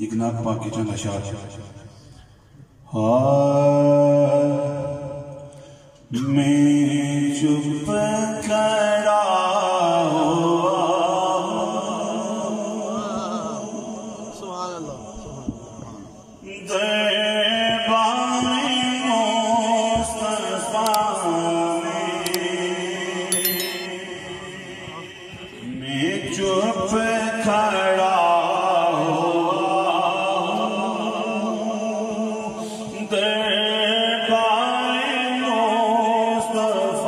ایک نعت پاک کی چند اشعار میں چپ کھڑا ہوا دربار مصطفیٰ میں چپ کھڑا دربار مصطفیٰ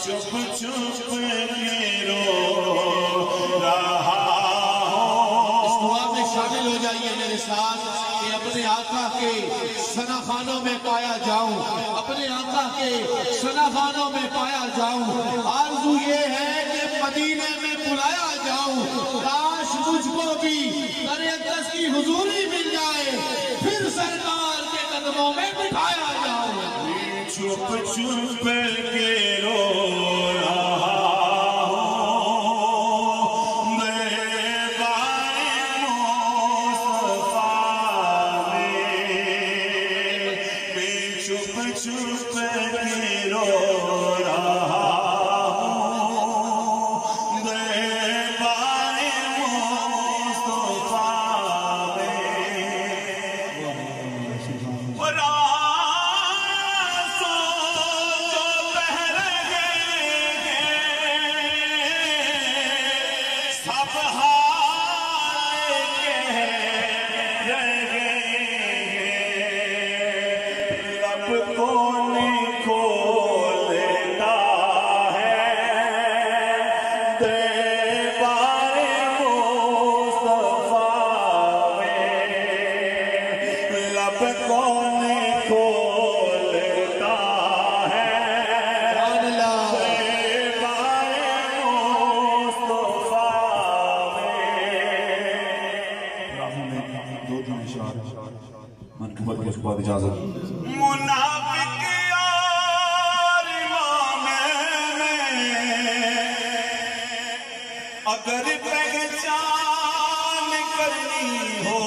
چپ چپ کے رو رہا ہوں. اس دعا میں شامل ہو جائیے میرے ساتھ کہ اپنے آقا کے شناخانوں میں پایا جاؤں، اپنے آقا کے شناخانوں میں پایا جاؤں. آرزو یہ ہے کہ مدینے میں بلایا جاؤں. کاش مجھ کو بھی در اقدس کی حضوری مل جائے، پھر سرکار کے قدموں میں بٹھایا جاؤں. چپ چپ کے رو رہا ہوں میں بائے مصطفیٰ میں چپ چپ کے رو رہا ہوں میں بائے مصطفیٰ منافق یار امام میں اگر پہچان کرنی ہو،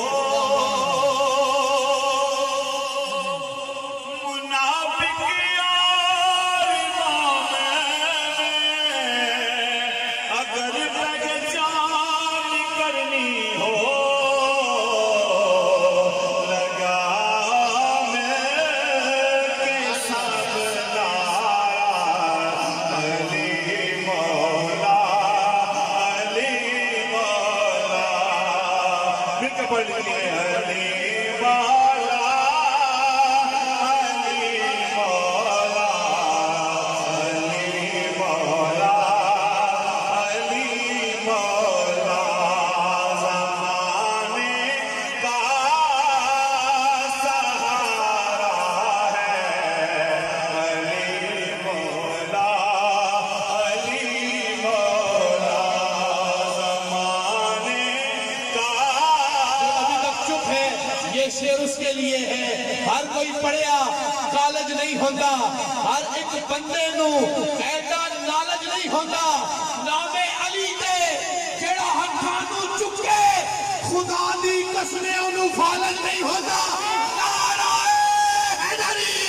منافق یار امام میں اگر پہچان کرنی ہو، کالج نہیں ہوتا، ہر ایک بندے نو ایڈا نالج نہیں ہوتا. نام علی دے جڑا ہتھاں نو چکے خدا دی قسمیں انہوں فالج نہیں ہوتا. نعرہ حیدری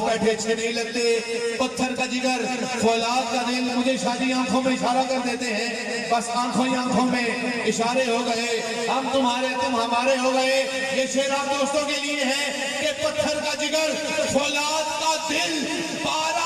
بیٹھے اچھے نہیں لگتے. پتھر کا جگر فولاد کا دل. مجھے شادی آنکھوں میں اشارہ کر دیتے ہیں, بس آنکھوں ہی آنکھوں میں اشارے ہو گئے. ہم تمہارے تم ہمارے ہو گئے. یہ شعر آپ دوستوں کے لیے ہے کہ پتھر کا جگر فولاد کا دل 12